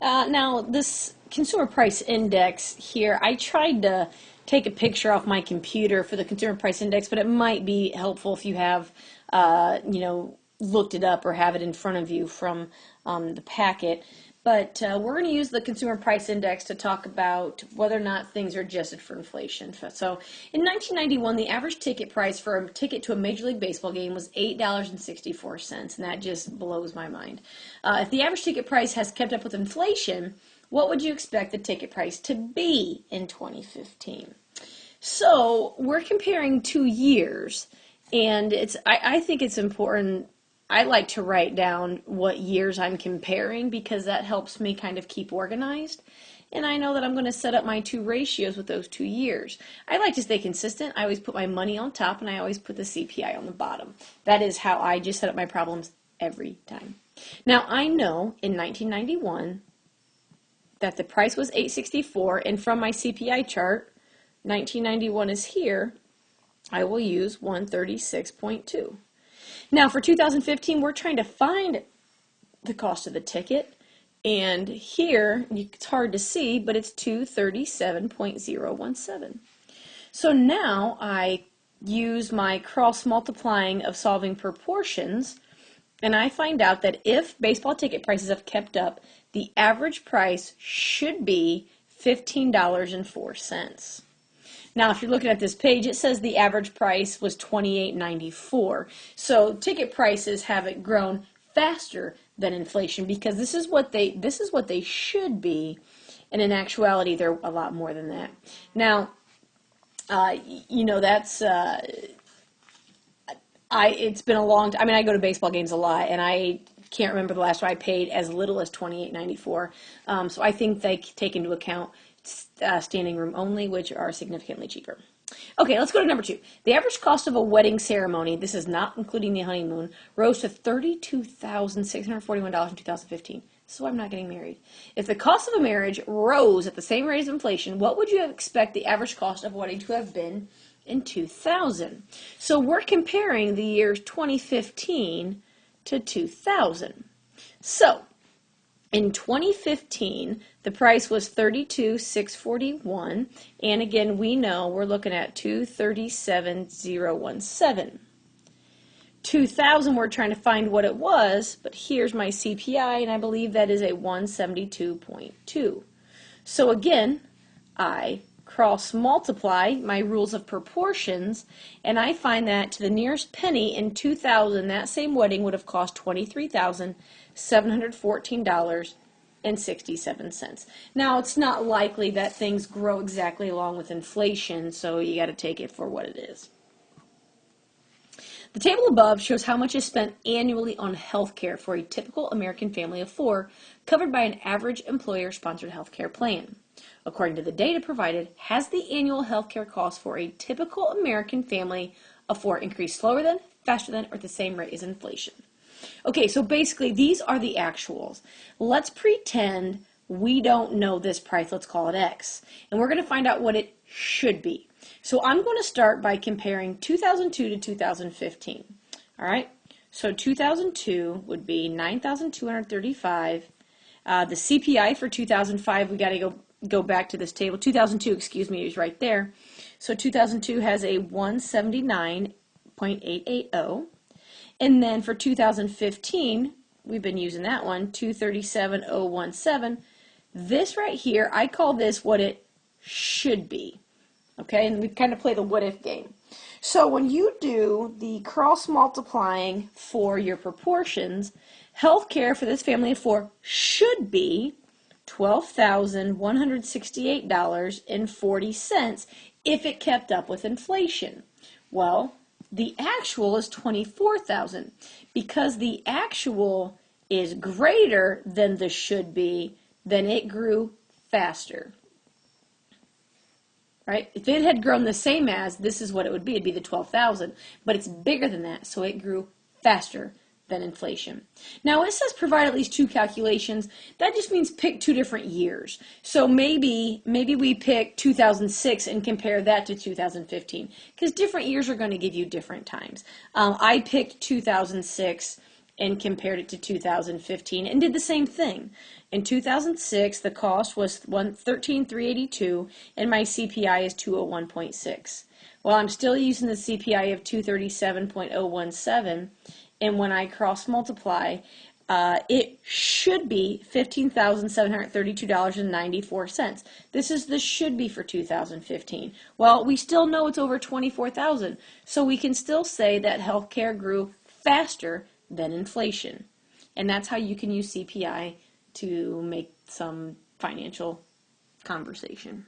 Now, this consumer price index here, I tried to take a picture off my computer for the consumer price index, but it might be helpful if you have, looked it up or have it in front of you from the packet. But we're going to use the consumer price index to talk about whether or not things are adjusted for inflation. So in 1991, the average ticket price for a ticket to a Major League Baseball game was $8.64, and that just blows my mind. If the average ticket price has kept up with inflation, what would you expect the ticket price to be in 2015? So we're comparing 2 years, and I think it's important. I like to write down what years I'm comparing because that helps me kind of keep organized. And I know that I'm going to set up my two ratios with those 2 years. I like to stay consistent. I always put my money on top and I always put the CPI on the bottom. That is how I just set up my problems every time. Now I know in 1991 that the price was $8.64, and from my CPI chart, 1991 is here. I will use 136.2. Now for 2015, we're trying to find the cost of the ticket, and here it's hard to see, but it's 237.017. So now I use my cross multiplying of solving proportions, and I find out that if baseball ticket prices have kept up, the average price should be $15.04. Now, if you're looking at this page, it says the average price was $28.94. So ticket prices haven't grown faster than inflation because this is what they should be, and in actuality, they're a lot more than that. Now, it's been a long time. I mean, I go to baseball games a lot, and I can't remember the last time I paid as little as $28.94. So I think they take into account standing room only, which are significantly cheaper. Okay, let's go to number 2. The average cost of a wedding ceremony, this is not including the honeymoon, rose to $32,641 in 2015. So I'm not getting married. If the cost of a marriage rose at the same rate as inflation, what would you expect the average cost of a wedding to have been in 2000? So we're comparing the years 2015 to 2000. So in 2015, the price was $32,641, and again, we know we're looking at 237,017. 2000, we're trying to find what it was, but here's my CPI, and I believe that is a 172.2. So again, I cross multiply my rules of proportions, and I find that to the nearest penny in 2000, that same wedding would have cost $23,714.67. Now, it's not likely that things grow exactly along with inflation, so you got to take it for what it is. The table above shows how much is spent annually on health care for a typical American family of 4 covered by an average employer-sponsored health care plan. According to the data provided, has the annual health care cost for a typical American family of 4 increased slower than, faster than, or at the same rate as inflation? Okay, so basically these are the actuals. Let's pretend we don't know this price. Let's call it X. And we're going to find out what it should be. So I'm going to start by comparing 2002 to 2015. All right, so 2002 would be 9,235. The CPI for 2005, we got to go back to this table. 2002, excuse me, is right there. So 2002 has a 179.880. And then for 2015, we've been using that one, 237.017. This right here, I call this what it should be. Okay, and we kind of play the what if game. So when you do the cross multiplying for your proportions, healthcare for this family of 4 should be $12,168.40 if it kept up with inflation. Well, the actual is $24,000. Because the actual is greater than the should be, then it grew faster. Right? If it had grown the same as, this is what it would be. It'd be the 12,000, but it's bigger than that, so it grew faster than inflation. Now, it says provide at least 2 calculations. That just means pick 2 different years. So maybe we pick 2006 and compare that to 2015, because different years are going to give you different times. I picked 2006 and compared it to 2015 and did the same thing. In 2006, the cost was 13,382 and my CPI is 201.6. Well, I'm still using the CPI of 237.017, and when I cross multiply, it should be $15,732.94. This is the should be for 2015. Well, we still know it's over 24,000, so we can still say that healthcare grew faster than inflation. And that's how you can use CPI to make some financial conversation.